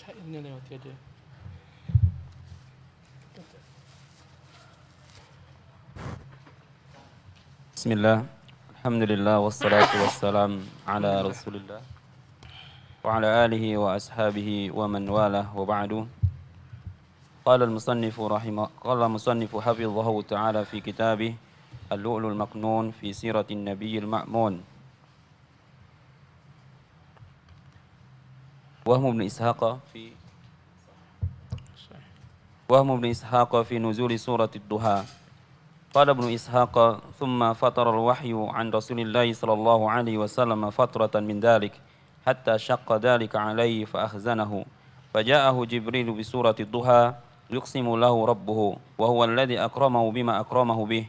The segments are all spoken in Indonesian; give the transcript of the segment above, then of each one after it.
Syairnya lewat aja. Bismillah, alhamdulillah, wassalatu wassalam ala rasulillah wa ala alihi wa ashabihi wa man walah wa ba'du. Qala al-musannifu hafidhahu ta'ala fi kitabih Al-Lu'lul Maknun fi siratin Nabiyil Ma'mun. Wahmu ibn Ishaqa fi nuzuli surati Duha. Qala ibn Ishaqa thumma fatara al-wahyu an Rasulillahi sallallahu alaihi wasallam fatratan min dhalik hatta shaqqa dhalika alaihi fa akhzanahu. Faja'ahu Jibril bi surati Duha yuqsimu lahu rabbuhu wa huwa alladhi akramahu bima akramahu bih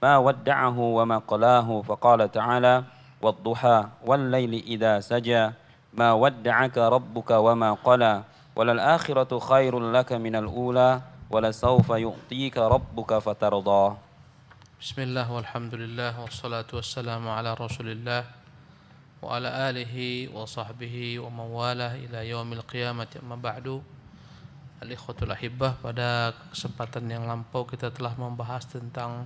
ma wadda'ahu wa ma qalahu. Faqala ta'ala wad-duha wal-laili idha saja ma wadda'aka rabbuka wa ma qala walal akhiratu khairul laka minal ula wala sawfa yu'tika rabbuka fatardah. Bismillah walhamdulillah wassalatu wassalamu ala rasulillah wa ala alihi wa sahbihi wa mawalah ila yaumil qiyamati amma ba'du. Al-ikhwatul ahibbah, pada kesempatan yang lampau kita telah membahas tentang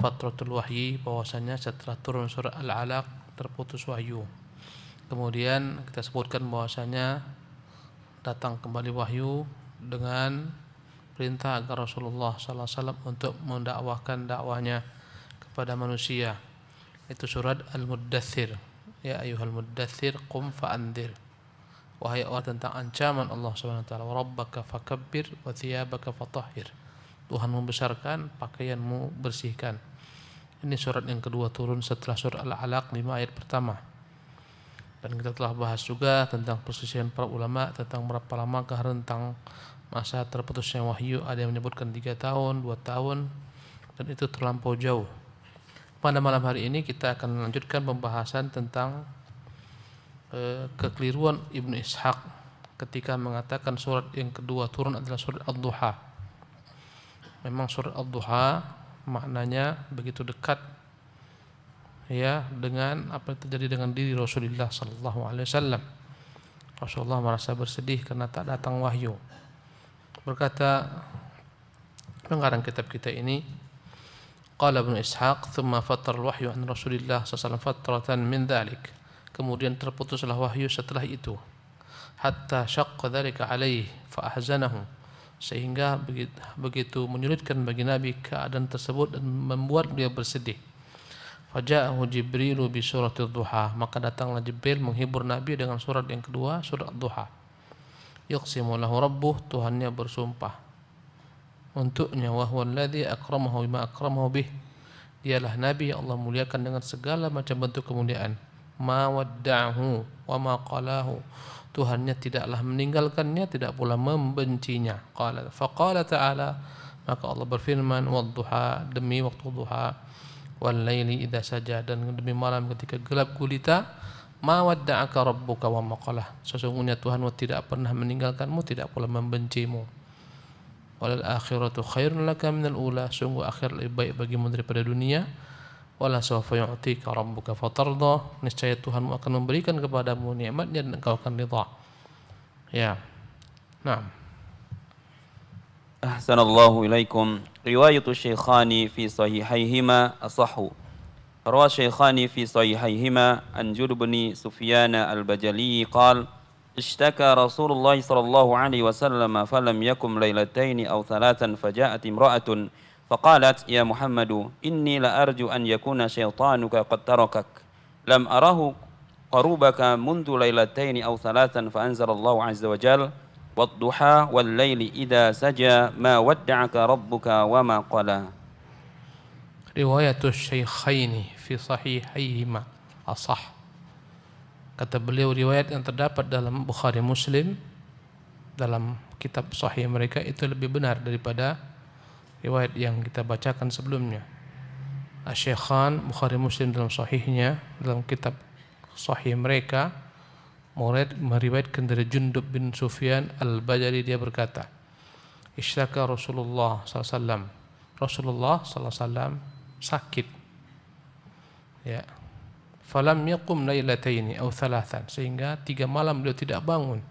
fatratul wahyi, bahwasanya setelah turun surah Al-Alaq terputus wahyu. Kemudian kita sebutkan bahwasanya datang kembali wahyu dengan perintah agar Rasulullah SAW untuk mendakwahkan dakwahnya kepada manusia. Itu surat Al-Muddathir. Ya ayyuhal muddathir qum fa'andir. Wahai orang, tentang ancaman Allah SWT. Wa rabbaka fakabbir wa thiyabaka fatahhir. Tuhanmu besarkan, pakaianmu bersihkan. Ini surat yang kedua turun setelah surah Al-Alaq 5 ayat pertama. Dan kita telah bahas juga tentang perselisihan para ulama tentang berapa lamakah rentang masa terputusnya wahyu. Ada yang menyebutkan 3 tahun, 2 tahun, dan itu terlampau jauh. Pada malam hari ini kita akan melanjutkan pembahasan tentang kekeliruan Ibnu Ishaq ketika mengatakan surat yang kedua turun adalah surat Ad-Duha. Memang surat Ad-Duha maknanya begitu dekat ya dengan apa yang terjadi dengan diri Rasulullah sallallahu alaihi wasallam. Rasulullah merasa bersedih karena tak datang wahyu. Berkata pengarang kitab kita ini, qala Ibnu Ishaq thumma fatara al-wahyu an Rasulillah sallallahu alaihi wasallam fatratan min dhalik. Kemudian terputuslah wahyu setelah itu. Hatta syaqqa dzalika alaihi fa ahzanahu. Sehingga begitu menyulitkan bagi Nabi keadaan tersebut dan membuat dia bersedih. Faja'ahu Jibrilu bi suratil Duha. Maka datanglah Jibril menghibur Nabi dengan surat yang kedua, surat Duha. Yuqsimu lahu rabbuh, Tuhannya bersumpah untuknya, wa huwa alladhi akramahu bima akramahu bih. Dialah Nabi yang Allah muliakan dengan segala macam bentuk kemuliaan. Ma wadda'ahu wa ma qalahu. Tuhannya tidaklah meninggalkannya, tidak pula membencinya. Faqala ta'ala, maka Allah berfirman, wad-duha, demi waktu duha, wal laili idza saja, dan demi malam ketika gelap gulita. Ma wadda'aka rabbuka wa ma qalah. Sesungguhnya Tuhanmu tidak pernah meninggalkanmu, tidak pula membencimu. Walal akhiratu khairun laka minal ula. Sungguh akhir lebih baik bagimu daripada dunia. Wala sawfa yu'tika rabbuka fatardah. Niscaya Tuhanmu akan memberikan kepadamu nikmatnya dan engkau akan ridha. Ya. Naam. Ahsanallahu ilaikum. Riwayatu Shaykhani fi sahihayhima asahhu. Rawa Shaykhani fi sahihayhima an Jud bin Sufyan al-Bajali qala ishtaka Rasulullah sallallahu alaihi wasallam falam yakum lailataini aw thalathan faja'at imra'atun فقالت يا محمد إني لأرجو أن يكون شيطانك قد تركك لم أره قربك منذ ليلتين أو ثلاثا فأنزل الله عز وجل والضحى والليل إذا سجى ما ودعك ربك وما قلى. Riwayat Syaikhaini fi sahihayhima asah. Kata beliau, riwayat yang terdapat dalam Bukhari Muslim, dalam kitab sahih mereka, itu lebih benar daripada riwayat yang kita bacakan sebelumnya. Asy-Syaikhan Bukhari Muslim dalam sahihnya, dalam kitab sahih mereka, meriwayatkan dari Jundub bin Sufyan al-Bajali, dia berkata, ishtaka Rasulullah SAW. Rasulullah SAW sakit. Ya. Falam yaqum lailataini aw thalathan, sehingga 3 malam beliau tidak bangun.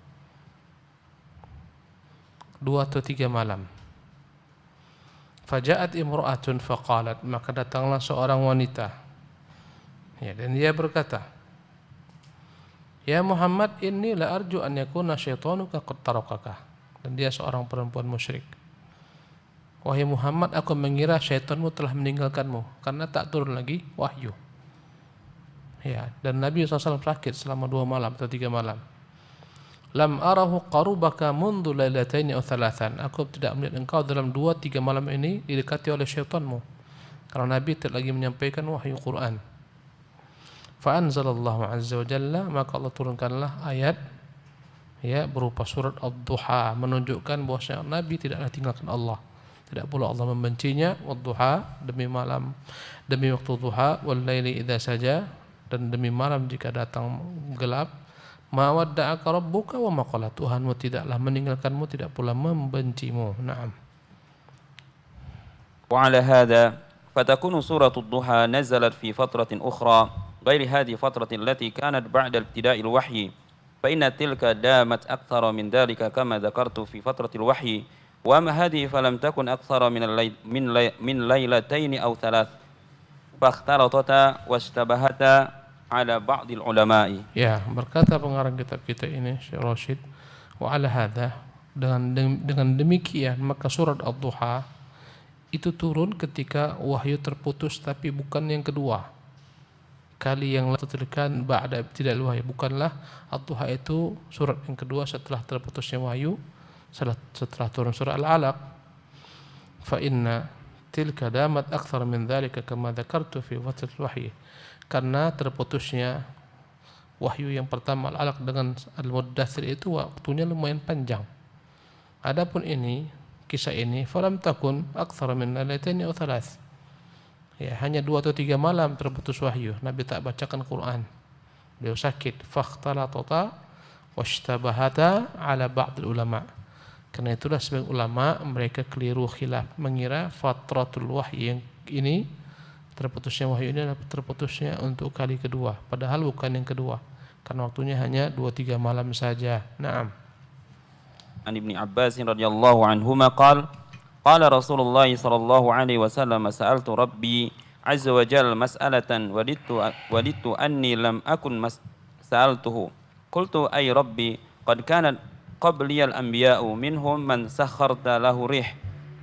2 atau 3 malam. Faja'at imra'atun faqalat, maka datanglah seorang wanita. Ya, dan dia berkata, "Ya Muhammad, inni la arju an yakuna syaitanuka qad tarakaka." Dan dia seorang perempuan musyrik. "Wahai Muhammad, aku mengira syaitanmu telah meninggalkanmu karena tak turun lagi wahyu." Ya, dan Nabi SAW sakit selama 2 malam atau 3 malam. "Lam arahu qarubaka mundu lailataini aw thalathan." Aku tidak melihat engkau dalam 2-3 malam ini didekati oleh syaitanmu. Karena Nabi tidak lagi menyampaikan wahyu Quran. Fa anzalallahu azza wa jalla, maka Allah turunkanlah ayat ya berupa surat Ad-Duha, menunjukkan bahwasanya Nabi tidaklah tinggalkan Allah. Tidak pula Allah membencinya. Wad-duha, demi malam, demi waktu duha, wal laili idza saja, dan demi malam jika datang gelap. Ma wadda'aka rabbuka wa ma qala, Tuhanmu tidaklah meninggalkanmu, tidak pula membencimu. Naam. وعلى هذا فتكون سورة الضحى نزلت في فترة أخرى غير هذه الفترة التي كانت بعد ابتداء الوحي، فإن تلك دامت أكثر من ذلك كما ذكرت في فترة الوحي، وأما هذه فلم تكن أكثر من ليلتين أو 3 فاختلطتا واشتبهتا على بعض العلماء. Ya, berkata pengarang kitab kita ini Syekh Rashid, wa ala hadza, dengan demikian maka surat Ad-Duha itu turun ketika wahyu terputus, tapi bukan yang kedua kali yang tertekan ba'da ibtida'il wahyu. Bukanlah Ad-Duha itu surat yang kedua setelah terputusnya wahyu, setelah turun surah Al-Alaq. Fa inna tilka damat akthar min dzalika kama dzakartu fi fatratil wahyi. Karena terputusnya wahyu yang pertama Al-Alaq dengan Al-Muddatsir itu waktunya lumayan panjang. Adapun ini, kisah ini, falam takun akthar min lailataini aw 3. Ya, hanya 2 atau 3 malam terputus wahyu. Nabi tak bacakan Quran. Beliau sakit. Fakhtalatata washtabahata ala ba'd ulama. Karena itulah sebagian ulama mereka keliru khilaf, mengira fatratul wahyi yang ini, terputusnya wahyu ini adalah terputusnya untuk kali kedua, padahal bukan yang kedua, karena waktunya hanya 2-3 malam saja. Naam. An Ibnu Abbas radhiyallahu anhuma qala Rasulullah sallallahu alaihi wasallam, sa'altu Rabbi azza wa jalla mas'alatan wadittu anni lam akun sa'altuhu. Qultu ay Rabbi qad kanat qabli al-anbiya'u minhum man sakharta lahu rih.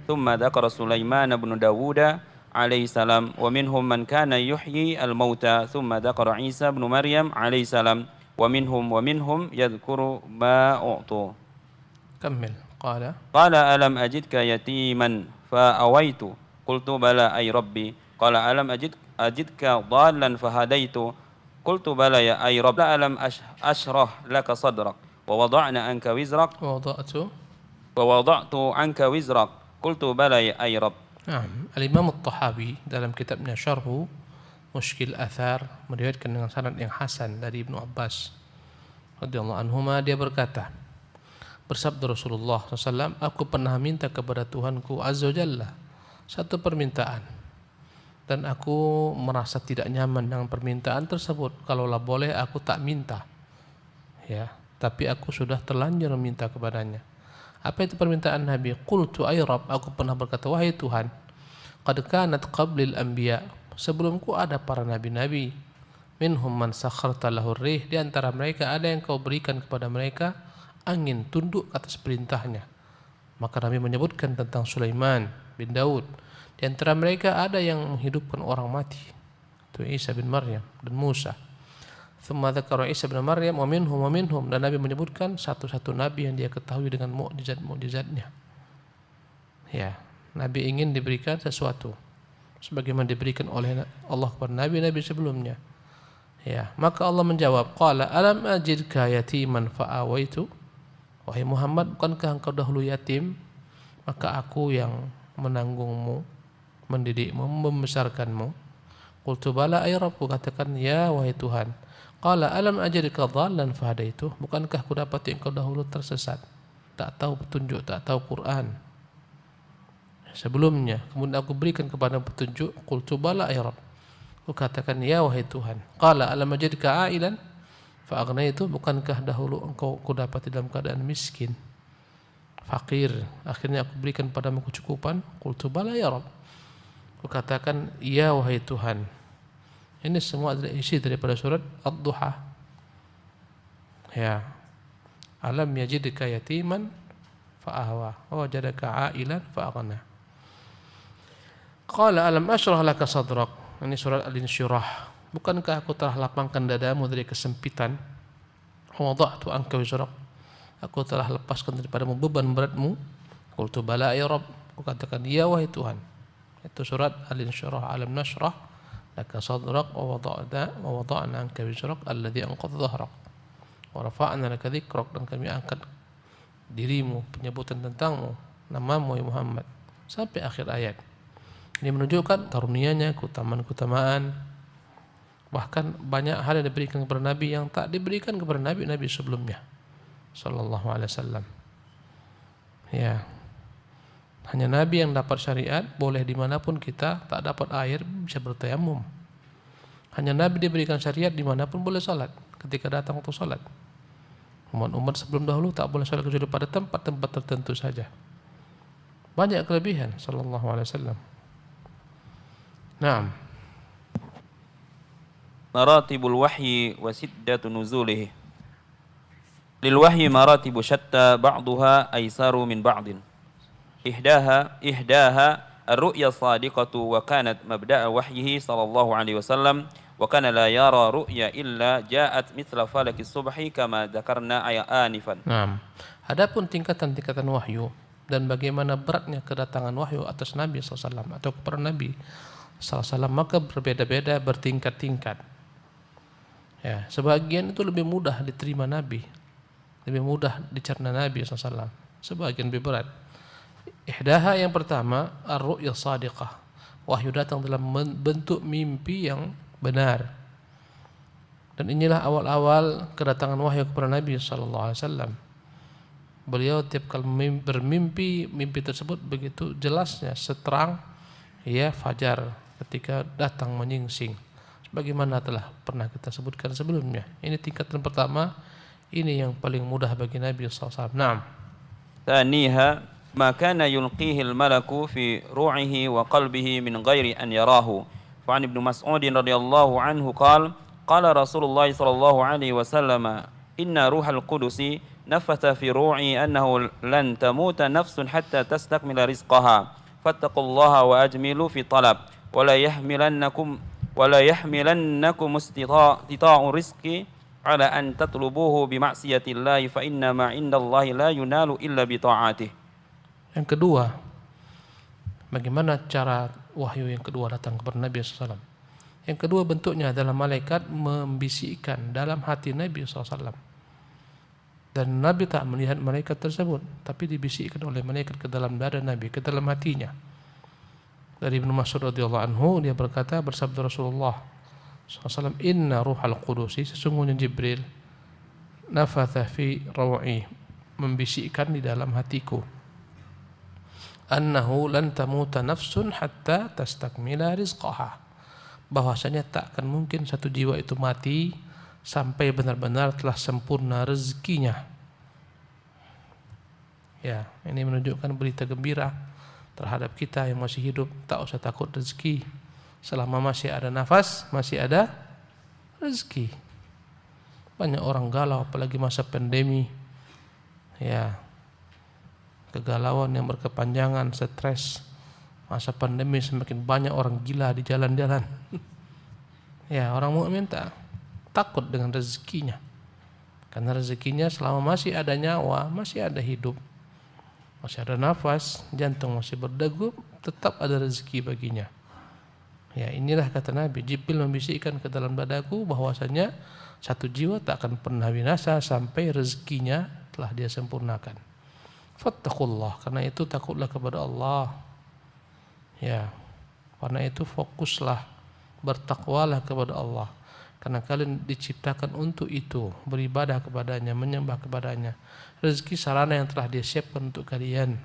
Thumma dzakara Sulaiman bin Dawud alaihi salam wa minhum man kana yuhyi al-mauta. Thumma dzakara Isa bin Maryam alaihi salam wa minhum yadhkuru ma u'tu. Kammil. Qala alam ajidka yatiman fa awaitu. Qultu bala ay Rabbi. Qala alam ajidka dhallan fa hadaitu. Qultu bala ya ay Rabbi. Alam ashrah laka sadrak wa wada'na anka wizrak. Wa wada'tu anka wizrak. Qultu bala ya ay Rabb. Al-Imam At-Tahawi dalam kitabnya Syarhu Mushkil Athar meriwayatkan dengan sanad yang hasan dari Ibnu Abbas radhiyallahu anhuma, dia berkata, bersabda Rasulullah SAW, aku pernah minta kepada Tuhanku Azza wa Jalla satu permintaan, dan aku merasa tidak nyaman dengan permintaan tersebut. Kalaulah boleh aku tak minta, ya, tapi aku sudah terlanjur meminta kepadanya. Apa itu permintaan Nabi? Qultu ay Rabb, aku pernah berkata, wahai Tuhan, qad kanat qablil anbiya, sebelumku ada para nabi-nabi, minhum man sakharta lahu rih, di antara mereka ada yang kau berikan kepada mereka angin, tunduk atas perintahnya. Maka Nabi menyebutkan tentang Sulaiman bin Daud. Di antara mereka ada yang menghidupkan orang mati, itu Isa bin Maryam dan Musa. Thumma dzakara Isa bin Maryam wa minhum, dan Nabi menyebutkan satu-satu nabi yang dia ketahui dengan mukjizat-mukjizatnya. Ya, Nabi ingin diberikan sesuatu sebagaimana diberikan oleh Allah kepada nabi-nabi sebelumnya. Ya, maka Allah menjawab, qala alam ajidka yatiman fa'awaitu. Wahai Muhammad, bukankah engkau dahulu yatim, maka aku yang menanggungmu, mendidikmu, membesarkanmu. Qultu bala ay Rabb, katakan ya wahai Tuhan. Qala alam ajidka dhallan fahadaitu, bukankah aku dapat engkau dahulu tersesat, tak tahu petunjuk, tak tahu Quran sebelumnya, kemudian aku berikan kepada petunjuk. Qultu bala ay Rabb, aku katakan ya wahai Tuhan. Qala alam ajidka ailan fa aghnaitu, bukankah dahulu engkau ku dapat dalam keadaan miskin, fakir, akhirnya aku berikan padamu kecukupan. Qultu bala ya Rabb, aku katakan iya wahai Tuhan. Ini semua adalah isi daripada surat Ad-Duha. Ya, alam yajidka yatiman fa'ahwa wa wajadaka a'ilan fa'aghna. Qala alam ashrah laka sadrak. Ini surat Al-Insyirah. Bukankah aku telah lapangkan dadamu dari kesempitan? Wa wada'tu anka wizrak. Aku telah lepaskan daripadamu beban beratmu. Qultu bala ya Rabb, aku katakan ya wahai Tuhan. Itu surat Al-Insyirah. Alam nashrah laka sadrak wa wada'na anka wizrak alladhi anqadha dhahrak wa rafa'na laka dhikrak, dan kami angkat dirimu, penyebutan tentangmu, namamu ya Muhammad, sampai akhir ayat. Ini menunjukkan karunia-Nya, keutamaan-keutamaan. Bahkan banyak hal yang diberikan kepada Nabi yang tak diberikan kepada Nabi-Nabi sebelumnya sallallahu alaihi wasallam. Ya, hanya Nabi yang dapat syariat, boleh dimanapun kita tak dapat air bisa bertayamum. Hanya Nabi diberikan syariat dimanapun boleh salat ketika datang waktu salat. Umat-umat sebelum dahulu tak boleh salat kecuali pada tempat-tempat tertentu saja. Banyak kelebihan sallallahu alaihi wasallam. Naam. Maratibul wahyi wa siddatu nuzulihi. Lil wahyi maratibu syatta ba'duha aisaru min ba'din. إحداها الرؤيا الصادقة وكانت مبدأ وحيه صلى الله عليه وسلم وكان لا يرى رؤيا إلا جاءت مثل فلك الصبح كما ذكرنا آنفا. Nah, adapun tingkatan-tingkatan wahyu dan bagaimana beratnya kedatangan wahyu atas Nabi SAW atau kepada Nabi SAW, maka berbeda-beda, bertingkat-tingkat. Ya, sebagian itu lebih mudah diterima Nabi, lebih mudah dicerna Nabi SAW. Sebagian lebih berat. Ihdaha, yang pertama, ar-ru'ya shadiqah. Wahyu datang dalam bentuk mimpi yang benar. Dan inilah awal-awal kedatangan wahyu kepada Nabi sallallahu alaihi wasallam. Beliau tiap kali bermimpi, mimpi tersebut begitu jelasnya, seterang ya fajar ketika datang menyingsing. Sebagaimana telah pernah kita sebutkan sebelumnya. Ini tingkatan pertama, ini yang paling mudah bagi Nabi sallallahu alaihi wasallam. Naam. ثانيها ما كان يلقيه الملك في روعه وقلبه من غير أن يراه. فعن ابن مسعود رضي الله عنه قال قال رسول الله صلى الله عليه وسلم إن روح القدس نفث في روعي أنه لن تموت نفس حتى تستكمل رزقها فاتقوا الله وأجملوا في طلب ولا يحملنكم استطاع الرزق على أن تطلبوه بمعصية الله فإن ما عند الله لا ينال إلا بطاعته. Yang kedua, bagaimana cara wahyu yang kedua datang kepada Nabi SAW? Yang kedua bentuknya adalah malaikat membisikkan dalam hati Nabi SAW. Dan Nabi tak melihat malaikat tersebut, tapi dibisikkan oleh malaikat ke dalam dada Nabi, ke dalam hatinya. Dari Ibnu Mas'ud radhiyallahu anhu, dia berkata, bersabda Rasulullah SAW, Inna ruhal qudusi, sesungguhnya Jibril, nafatha fi raw'i, membisikkan di dalam hatiku, annahu lan tamuta nafsun hatta tastakmila rizqaha, bahwasanya tak akan mungkin satu jiwa itu mati sampai benar-benar telah sempurna rezekinya. Ya, ini menunjukkan berita gembira terhadap kita yang masih hidup. Tak usah takut rezeki, selama masih ada nafas, masih ada rezeki. Banyak orang galau apalagi masa pandemi. Ya, kegalauan yang berkepanjangan, stres. Masa pandemi semakin banyak orang gila di jalan-jalan. Ya, orang mukmin tak takut dengan rezekinya. Karena rezekinya selama masih ada nyawa, masih ada hidup, masih ada nafas, jantung masih berdegup, tetap ada rezeki baginya. Ya, inilah kata Nabi, Jibril membisikkan ke dalam dadaku bahwasanya satu jiwa tak akan pernah binasa sampai rezekinya telah dia sempurnakan. Fattaqullah, karena itu takutlah kepada Allah. Ya, karena itu fokuslah, bertakwalah kepada Allah. Karena kalian diciptakan untuk itu, beribadah kepadanya, menyembah kepadanya. Rezeki sarana yang telah dia siapkan untuk kalian,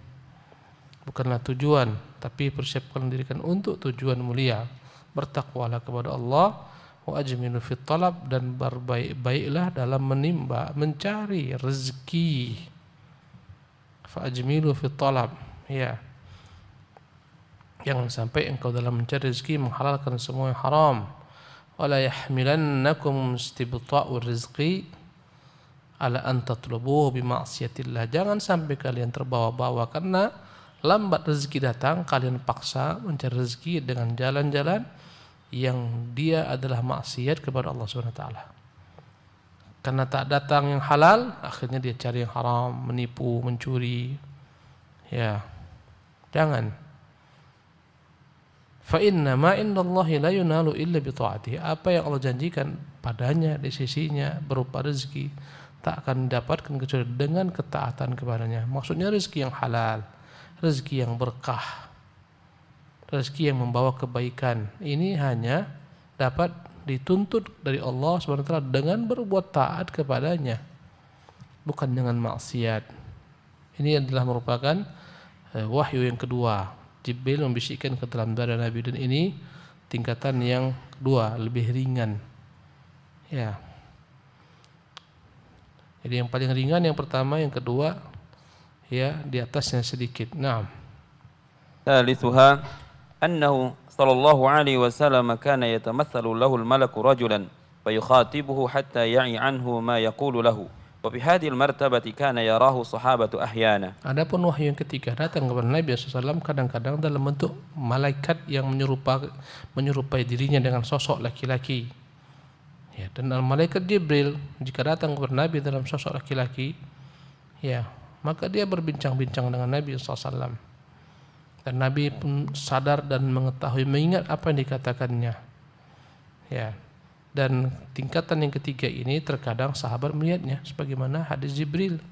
bukanlah tujuan, tapi persiapkan diri kalian untuk tujuan mulia. Bertakwalah kepada Allah, wa ajmilu fit talab, dan berbaik-baiklah dalam menimba, mencari rezeki. Fa'ajmilu fi talab. Ya. Jangan sampai engkau dalam mencari rezeki menghalalkan semua yang haram. Wala yahmilannakum istibta'ur rizqi ala an tatlubuhu bi ma'siyatillah. Jangan sampai kalian terbawa-bawa karena lambat rezeki datang, kalian paksa mencari rezeki dengan jalan-jalan yang dia adalah maksiat kepada Allah Subhanahu wa taala. Karena tak datang yang halal, akhirnya dia cari yang haram, menipu, mencuri. Ya. Jangan. Fa inna ma indallahi la yunalu illa bi ta'atihi. Apa yang Allah janjikan padanya di sisinya berupa rezeki tak akan didapatkan kecuali dengan ketaatan kepadanya. Maksudnya rezeki yang halal, rezeki yang berkah, rezeki yang membawa kebaikan. Ini hanya dapat dituntut dari Allah SWT dengan berbuat taat kepadanya, bukan dengan maksiat. Ini adalah merupakan wahyu yang kedua. Jibril membisikkan ke dalam dada Nabi, dan ini tingkatan yang kedua, lebih ringan. Ya. Jadi yang paling ringan yang pertama, yang kedua ya di atasnya sedikit. Naam. Thalithuha annahu sallallahu alaihi wasallam kana yatamathalu lahu al-malaku rajulan fayukhatibuhu hatta ya'i anhu ma yaqulu lahu. Wa fi hadhihi al-martabati kana yarahu sahabatu ahyana. Adapun wahyu yang ketiga datang kepada Nabi SAW kadang-kadang dalam bentuk malaikat yang menyerupai dirinya dengan sosok laki-laki. Ya, dan malaikat Jibril jika datang kepada Nabi dalam sosok laki-laki, ya, maka dia berbincang-bincang dengan Nabi SAW. Dan Nabi pun sadar dan mengetahui, mengingat apa yang dikatakannya. Ya. Dan tingkatan yang ketiga ini terkadang sahabat melihatnya, sebagaimana hadis Jibril.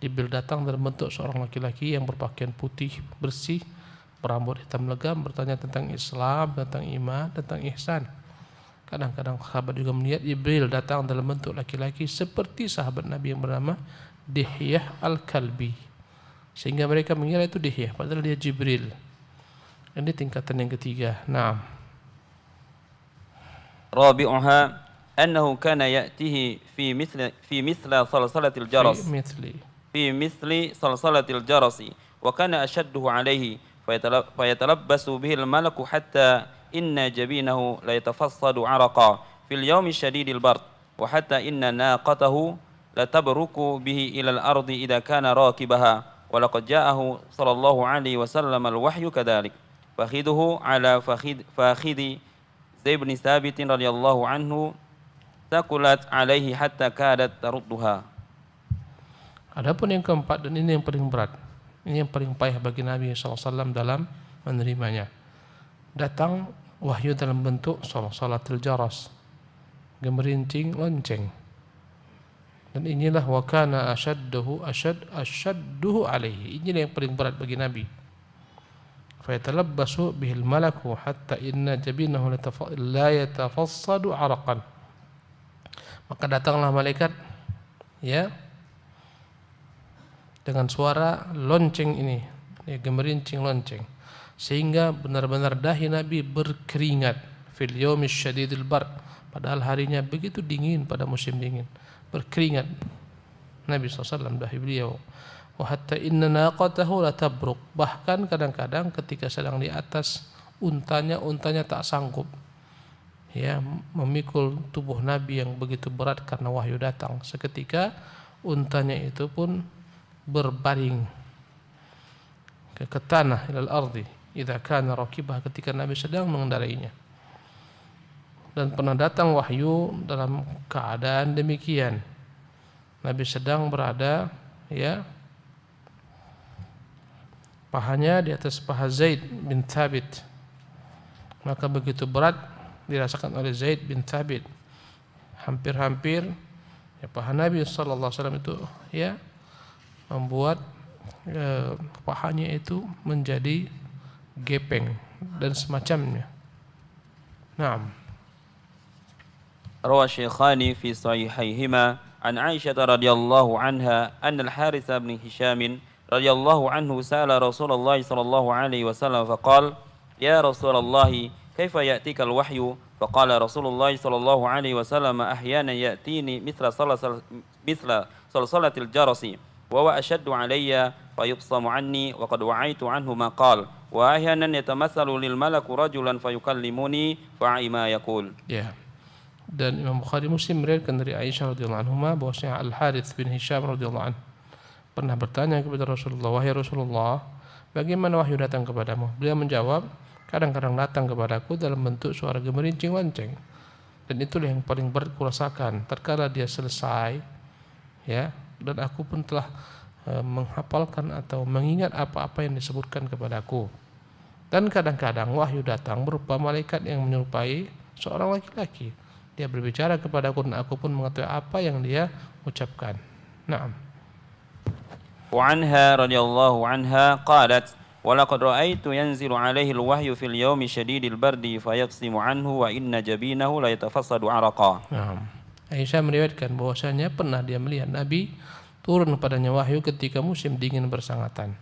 Jibril datang dalam bentuk seorang laki-laki yang berpakaian putih bersih, berambut hitam legam, bertanya tentang Islam, tentang iman, tentang ihsan. Kadang-kadang sahabat juga melihat Jibril datang dalam bentuk laki-laki seperti sahabat Nabi yang bernama Dihyah Al-Kalbi, sehingga mereka mengira itu Dihyah padahal dia Jibril. Ini tingkatan yang ketiga. Naam. Rabi'uha annahu kana ya'tihi fi mithla salsalatil jaras. Fi mithli salsalatil jarasi wa kana ashadduhu alayhi fayatalabbasu bihi al-malaku hatta inna jabinahu la yatafassadu araqa fil yawmi shadidil bard wa hatta inna naqatahu la tabruku bihi ila al-ardi idha kana rakibaha wa laqad ja'ahu sallallahu alaihi wasallam al-wahyu kadhalik fakhiduhu ala fakhidi Zaid bin Thabit radhiyallahu anhu taqulat alaihi hatta kadat tarudduha. Adapun yang keempat, dan ini yang paling berat, ini yang paling payah bagi Nabi SAW dalam menerimanya. Datang wahyu dalam bentuk salatil jaras, gemerincing lonceng. Dan inilah wa kana ashadduhu alaihi. Inilah yang paling berat bagi Nabi. Fa yatalabbasu bihil malaku hatta inna jabinahu la yatafassadu araqan. Maka datanglah malaikat, ya, dengan suara lonceng ini, ya, gemerincing lonceng, sehingga benar-benar dahi Nabi berkeringat. Fil yawmi syadidil bard, padahal harinya begitu dingin, pada musim dingin, berkeringat Nabi SAW dahi beliau. Wa hatta inna naqatahu la tabruk, bahkan kadang-kadang ketika sedang di atas untanya tak sanggup, ya, memikul tubuh Nabi yang begitu berat karena wahyu datang. Seketika untanya itu pun berbaring ke tanah, ilal ardi idza kana rakibah, ketika Nabi sedang mengendarainya. Dan pernah datang wahyu dalam keadaan demikian. Nabi sedang berada, ya, pahanya di atas paha Zaid bin Thabit. Maka begitu berat dirasakan oleh Zaid bin Thabit, hampir-hampir, ya, paha Nabi sallallahu alaihi wasallam itu, ya, membuat pahanya itu menjadi gepeng dan semacamnya. Naam. Rawa Shaykhani fi sahihayhima an Aisyah radhiyallahu anha anna al-Harits bin Hisham radhiyallahu anhu sa'ala Rasulullah sallallahu alaihi wasallam faqala ya Rasulullah kaifa ya'tika al-wahyu faqala Rasulullah sallallahu alaihi wasallam ahyana ya'tini mithla salsalatil jarasi wa huwa ashaddu alayya فيبصم عني وقد وعيت عنه ما قال وأحيانا يتمثل للملك رجلا فيكلمني فأعي ما يقول. Ya. Dan Imam Bukhari Muslim meriwayatkan dari Aisyah radhiyallahu anha bahwasanya Al Harits bin Hisham radhiyallahu anhu pernah bertanya kepada Rasulullah, "Wahai Rasulullah, bagaimana wahyu datang kepadamu?" Beliau menjawab, "Kadang-kadang datang kepadaku dalam bentuk suara gemerincing lonceng. Dan itulah yang paling berat kurasakan. Tatkala dia selesai, ya, dan aku pun telah menghafalkan atau mengingat apa-apa yang disebutkan kepadaku. Dan kadang-kadang wahyu datang berupa malaikat yang menyerupai seorang laki-laki. Dia berbicara kepadaku dan aku pun mengetahui apa yang dia ucapkan." Naam. وعنها رضي الله عنها قالت ولقد رأيت ينزل عليه الوحي في اليوم شديد البرد فيبصم عنه وإن جبينه لا يتفصد عرقا. Aisyah meriwayatkan bahwasanya pernah dia melihat Nabi turun padanya wahyu ketika musim dingin bersangatan.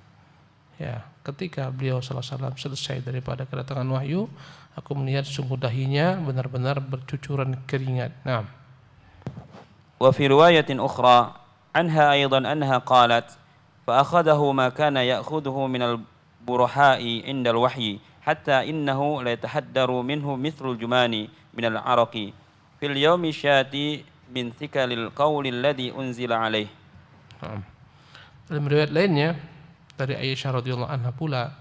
Ya, ketika beliau sallallahu alaihi wasallam selesai daripada kedatangan wahyu, aku melihat sungguh dahinya benar-benar bercucuran keringat. Naam. وفي رواية أخرى عنها أيضا أنها قالت فأخذه ما كان يأخذه من البرحاء عند الوحي حتى إنه لا يتحدر منه مثل الجمان من العرق في اليوم الشاتي من ثقل القول الذي أنزل عليه. Dalam riwayat lainnya dari Aisyah radhiyallahu anha pula,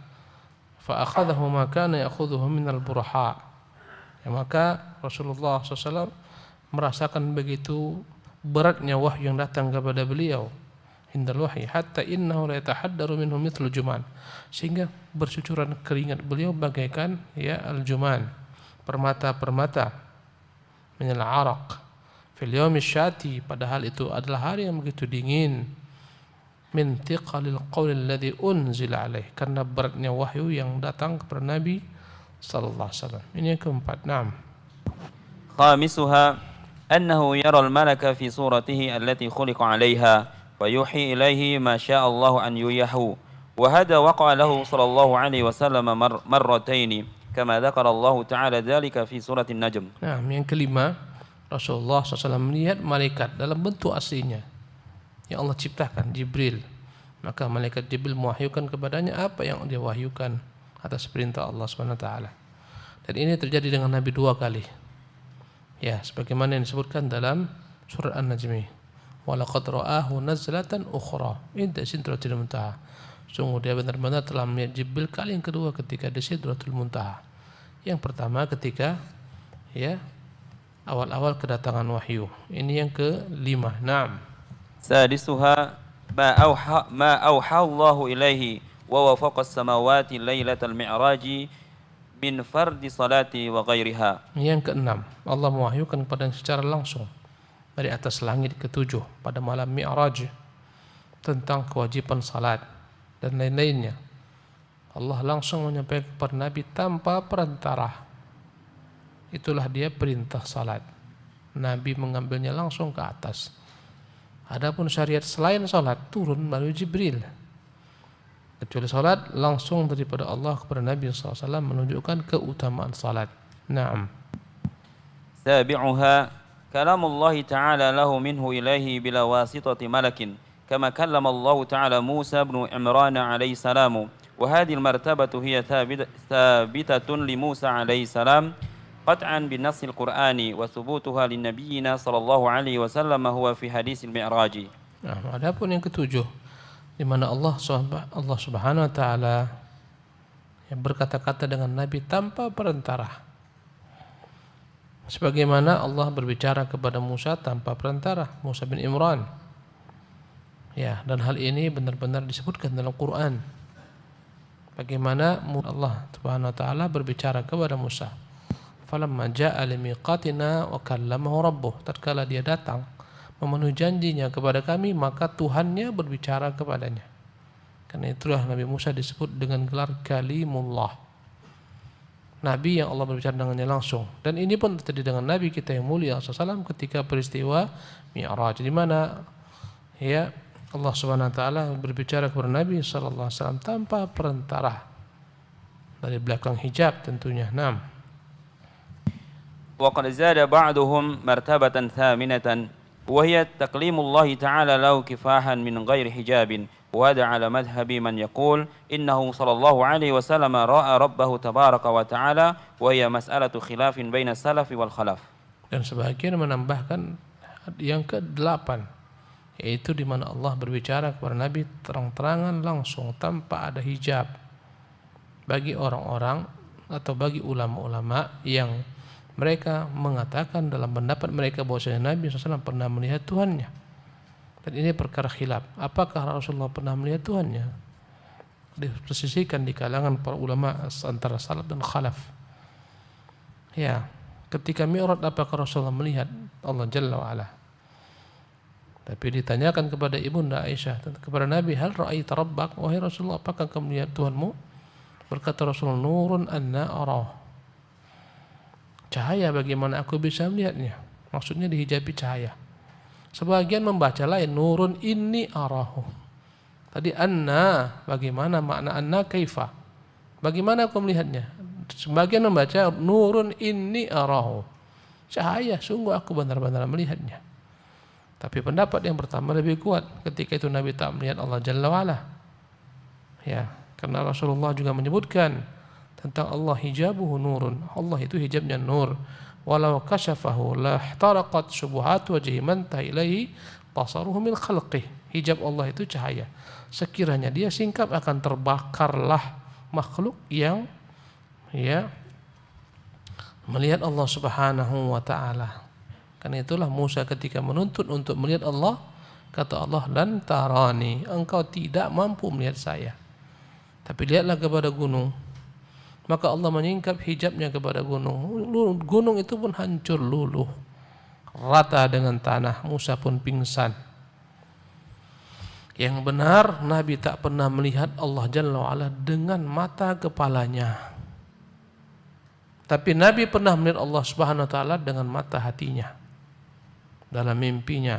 fa akhadhahu ma kana ya'khudhuhu min al-burha. Ya, maka Rasulullah SAW merasakan begitu beratnya wahyu yang datang kepada beliau hindal wahyi hatta innahu la yatahaddaru minhu mithlu juman, sehingga bercucuran keringat beliau bagaikan ya al-juman, permata-permata min al-araq fil yawmi syati, padahal itu adalah hari yang begitu dingin, min thiqalil qawl alladhi unzila alaih, karena beratnya wahyu yang datang kepada Nabi sallallahu alaihi wasallam. Ini yang keempat. Naam. خامسها أنه يرى الملك في صورته التي خلق عليها ويوحي إليه ما شاء الله أن يوحيه وهذا وقع له صلى الله عليه وسلم مرتين كما ذكر الله تعالى ذلك في سورة النجم. Nah, yang kelima, Rasulullah SAW melihat malaikat dalam bentuk aslinya yang Allah ciptakan, Jibril. Maka malaikat Jibril mewahyukan kepadanya apa yang dia wahyukan atas perintah Allah SWT. Dan ini terjadi dengan Nabi 2 kali. Ya, sebagaimana yang disebutkan dalam surat An-Najmi. Walaqad ra'ahu nazlatan ukhra inda Sidratil Muntaha. Sungguh dia benar-benar telah melihat Jibril kali yang kedua ketika di Sidratul Muntaha. Yang pertama ketika ya awal-awal kedatangan wahyu. Ini yang kelima. Naam. سادسها ما أوحى الله إليه ووافق السماوات ليلة المعراج من فرض صلاة وغيرها. Yang keenam, Allah mewahyukan kepadanya secara langsung dari atas langit ketujuh pada malam Mi'raj tentang kewajiban salat dan lain-lainnya. Allah langsung menyampaikan kepada Nabi tanpa perantara. Itulah dia perintah salat. Nabi mengambilnya langsung ke atas. Adapun syariat selain salat turun melalui Jibril. Kecuali salat langsung daripada Allah kepada Nabi SAW menunjukkan keutamaan salat. Naam. سابعها كلام الله تعالى له منه إليه بلا واسطة ملك كما كلم الله تعالى موسى بن عمران عليه السلام وهذه المرتبة هي ثابتة لموسى عليه السلام قطعا بالنص القرآني وثبوتها لنبينا صلى الله عليه وسلم هو في حديث المعراج. Adapun yang ketujuh, di mana Allah Subhanahu wa taala yang berkata-kata dengan Nabi tanpa perantara. Sebagaimana Allah berbicara kepada Musa tanpa perantara, Musa bin Imran. Ya, dan hal ini benar-benar disebutkan dalam Quran. Bagaimana Allah Subhanahu wa taala berbicara kepada Musa. Falamma jaa'a limiqatina wa kallamahu rabbuh. Tatkala dia datang memenuhi janjinya kepada kami, maka Tuhannya berbicara kepadanya. Karena itulah Nabi Musa disebut dengan gelar Kalimullah. Nabi yang Allah berbicara dengannya langsung. Dan ini pun terjadi dengan Nabi kita yang mulia SAW ketika peristiwa Mi'raj, di mana ya Allah Subhanahu wa taala berbicara kepada Nabi sallallahu alaihi wasallam tanpa perantara dari belakang hijab tentunya. Naam. وقد زاد بعضهم مرتبة ثامنة وهي تكليم الله تعالى له كفاحا من غير حجاب وهذا على مذهب من يقول إنه صلى الله عليه وسلم رأى ربه تبارك وتعالى وهي مسألة خلاف بين السلف والخلف. Dan sebagian menambahkan yang ke-8, yaitu di mana Allah berbicara kepada Nabi terang-terangan langsung tanpa ada hijab bagi orang-orang atau bagi ulama-ulama yang mereka mengatakan dalam pendapat mereka bahwasanya Nabi SAW pernah melihat Tuhannya. Dan ini perkara khilaf. Apakah Rasulullah pernah melihat Tuhannya? Dipersisikan di kalangan para ulama antara salaf dan khalaf. Ya, ketika Mi'raj apakah Rasulullah melihat Allah Jalla wa'ala? Tapi ditanyakan kepada Ibunda Aisyah, kepada Nabi, hal ra'aita rabbak, wahai Rasulullah, apakah kamu melihat Tuhanmu? Berkata Rasulullah, nurun anna arah, cahaya bagaimana aku bisa melihatnya. Maksudnya dihijabi cahaya. Sebagian membaca lain, nurun inni arahu. Tadi anna, bagaimana makna anna kaifa, bagaimana aku melihatnya. Sebagian membaca nurun inni arahu, cahaya sungguh aku benar-benar melihatnya. Tapi pendapat yang pertama lebih kuat. Ketika itu Nabi tak melihat Allah Jalla wa'ala. Ya, karena Rasulullah juga menyebutkan tentang Allah hijabuhu nurun. Allah itu hijabnya nur. Walau kasyafahu lahtaraqat subuhat wajhi man ilaihi basaruhu min khalqih. Hijab Allah itu cahaya. Sekiranya dia singkap akan terbakarlah makhluk yang melihat Allah Subhanahu wa taala. Karena itulah Musa ketika menuntut untuk melihat Allah, kata Allah, lan tarani, engkau tidak mampu melihat saya. Tapi lihatlah kepada gunung. Maka Allah menyingkap hijabnya kepada gunung. Gunung itu pun hancur luluh, rata dengan tanah. Musa pun pingsan. Yang benar, Nabi tak pernah melihat Allah Jalla wa'ala dengan mata kepalanya. Tapi Nabi pernah melihat Allah Subhanahu wa taala dengan mata hatinya, dalam mimpinya.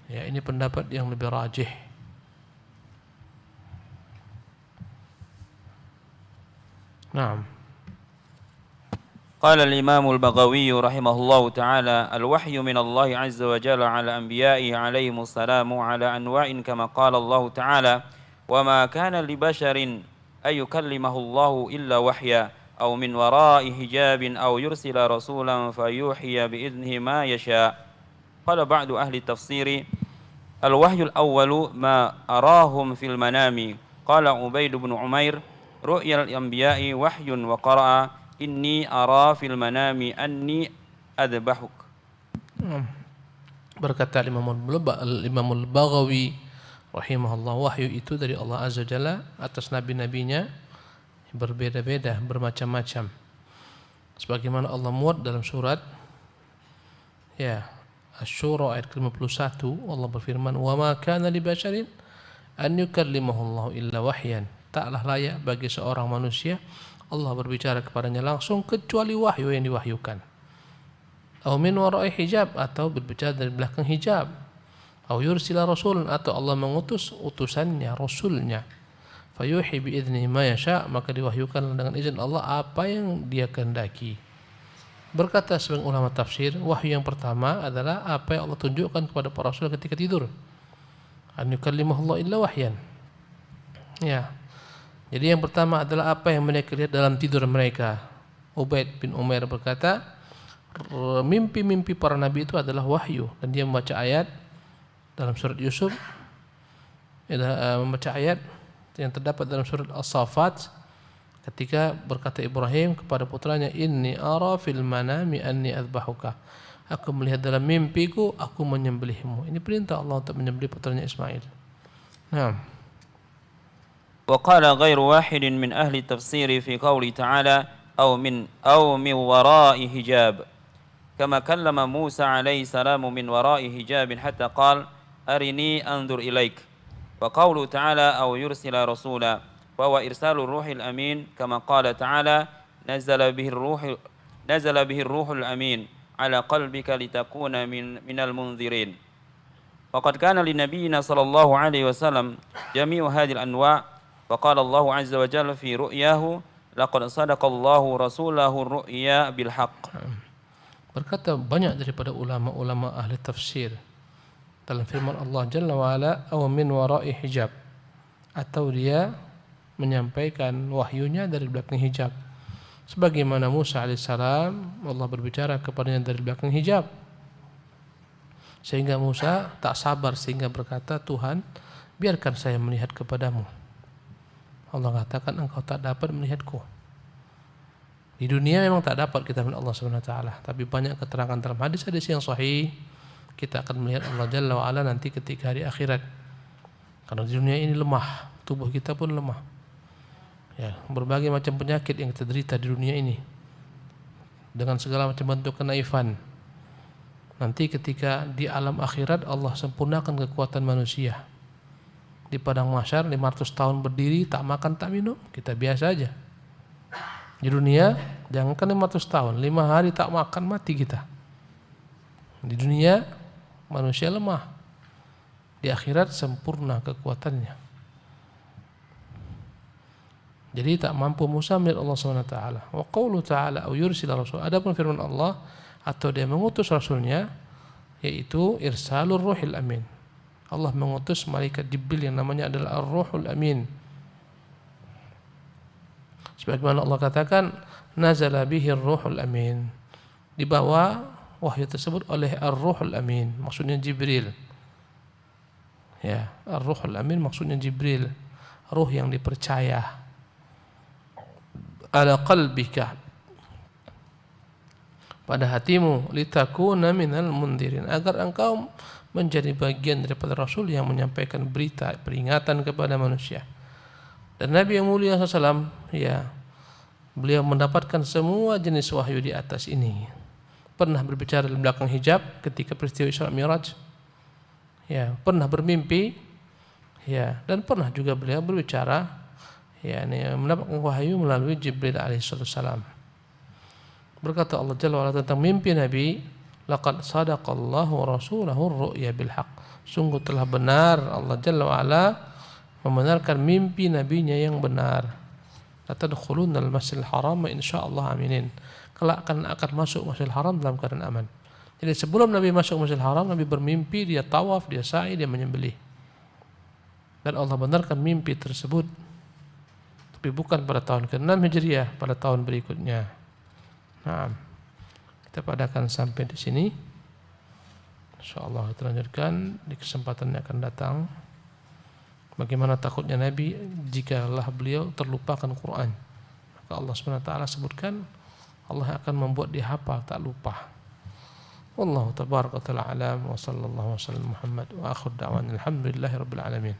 Ya, ini pendapat yang lebih rajih. Naam. قال الإمام البغوي رحمه الله تعالى الوحي من الله عز وجل على أنبيائه عليهم السلام على أنواع كما قال الله تعالى وما كان لبشر أن يكلمه الله إلا وحيا أو من وراء حجاب أو يرسل رسولا فيوحي بإذنه ما يشاء. قال بعض أهل التفسير الوحي الأول ما أراهم في المنام. قال عبيد بن عمير رؤيا الأنبياء وحي وقرأ إني أرى في المنام أني أذبحك. Berkata Imam Al-Baghawi rahimahullah, wahyu itu dari Allah Azza Jalla atas nabi-nabinya berbeda-beda, bermacam-macam. Sebagaimana Allah muat dalam surat Asy-Syura ayat 51, Allah berfirman, "Wa ma kana li basharin an yukallimahullahu illa wahyan." Taklah layak bagi seorang manusia Allah berbicara kepadanya langsung kecuali wahyu yang diwahyukan. Au min wara'i hijab, atau berbicara dari belakang hijab. Au yursila rasulun, atau Allah mengutus utusannya, rasulnya. Fayuhi bi'idznihi ma yasha, maka diwahyukan dengan izin Allah apa yang dia kehendaki. Berkata sebagian ulama tafsir, wahyu yang pertama adalah apa yang Allah tunjukkan kepada para rasul ketika tidur. An yukallimahullah illa wahyan. Ya. Jadi yang pertama adalah apa yang mereka lihat dalam tidur mereka. Ubaid bin Umair berkata, mimpi-mimpi para nabi itu adalah wahyu, dan dia membaca ayat dalam surat Yusuf, membaca ayat yang terdapat dalam surat As-Saffat ketika berkata Ibrahim kepada putranya, inni ara fil manami anni adzbahuka, aku melihat dalam mimpiku aku menyembelihmu. Ini perintah Allah untuk menyembelih putranya Ismail. Nah, وقال غير واحد من أهل التفسير في قوله تعالى أو من وراء حجاب كما كلم موسى عليه السلام من وراء حجاب حتى قال أرني أنظر إليك. وقوله تعالى أو يرسل رسولا وهو إرسال الروح الأمين كما قال تعالى نزل به الروح الأمين على قلبك لتكون من المنذرين. وقد كان لنبينا صلى الله عليه وسلم جميع هذه الأنواع. وقال الله عز وجل في رؤياه لقد صدق الله رسوله الرؤيا بالحق. Berkata banyak daripada ulama-ulama ahli tafsir dalam firman Allah Jalla wa Ala, aw min wara'i hijab, atau dia menyampaikan wahyunya dari belakang hijab. Sebagaimana Musa alaihissalam, Allah berbicara kepadanya dari belakang hijab, sehingga Musa tak sabar sehingga berkata, Tuhan, biarkan saya melihat kepadamu. Allah katakan, engkau tak dapat melihatku. Di dunia memang tak dapat kita melihat Allah Subhanahu wa taala, tapi banyak keterangan dalam hadis-hadis yang sahih kita akan melihat Allah Jalla wa Ala nanti ketika hari akhirat. Karena di dunia ini lemah, tubuh kita pun lemah. Ya, berbagai macam penyakit yang kita derita di dunia ini dengan segala macam bentuk kenaifan. Nanti ketika di alam akhirat Allah sempurnakan kekuatan manusia. Di padang mahsyar 500 tahun berdiri tak makan tak minum, kita biasa aja. Di dunia jangankan 500 tahun, 5 hari tak makan mati kita. Di dunia manusia lemah, di akhirat sempurna kekuatannya. Jadi tak mampu Musa melihat Allah SWT. Wa qawlu ta'ala au yursila rasul. Adapun firman Allah, atau dia mengutus rasulnya, yaitu irsalur ruhil amin. Allah mengutus malaikat Jibril yang namanya adalah Ar-Ruhul Amin. Sebagaimana Allah katakan, nazala bihi Ar-Ruhul Amin. Dibawa wahyu tersebut oleh Ar-Ruhul Amin, maksudnya Jibril. Ya, Ar-Ruhul Amin maksudnya Jibril, ruh yang dipercaya. Ala qalbika, pada hatimu, litakuna minal mundirin, agar engkau menjadi bagian daripada Rasul yang menyampaikan berita peringatan kepada manusia. Dan Nabi yang mulia SAW, ya, beliau mendapatkan semua jenis wahyu di atas ini. Pernah berbicara di belakang hijab ketika peristiwa Isra Mi'raj, ya, pernah bermimpi, ya, dan pernah juga beliau berbicara, ya, mendapatkan wahyu melalui Jibril alaihissalam. Berkata Allah Jalla wa Ala tentang mimpi Nabi, laqad sadaqallahu rasulahu ru'ya bil haq. Sungguh telah benar Allah Jalla wa Ala membenarkan mimpi nabinya yang benar. Latadkhulunal masjidil haram insyaallah aminin. Kelak akan masuk Masjidil Haram dalam keadaan aman. Jadi sebelum Nabi masuk Masjidil Haram, Nabi bermimpi, dia tawaf, dia sa'i, dia menyembelih. Dan Allah benarkan mimpi tersebut. Tapi bukan pada tahun ke-6 Hijriah, pada tahun berikutnya. Nah, kita padakan sampai di sini. Insyaallah kita lanjutkan di kesempatan yang akan datang. Bagaimana takutnya Nabi jikalau beliau terlupakan Quran. Maka Allah SWT sebutkan, Allah akan membuat dia hafal, tak lupa. Wallahu tabaraka wa ta'ala alam, wa sallallahu wa sallam Muhammad wa akhir da'wan alhamdulillahi rabbil alamin.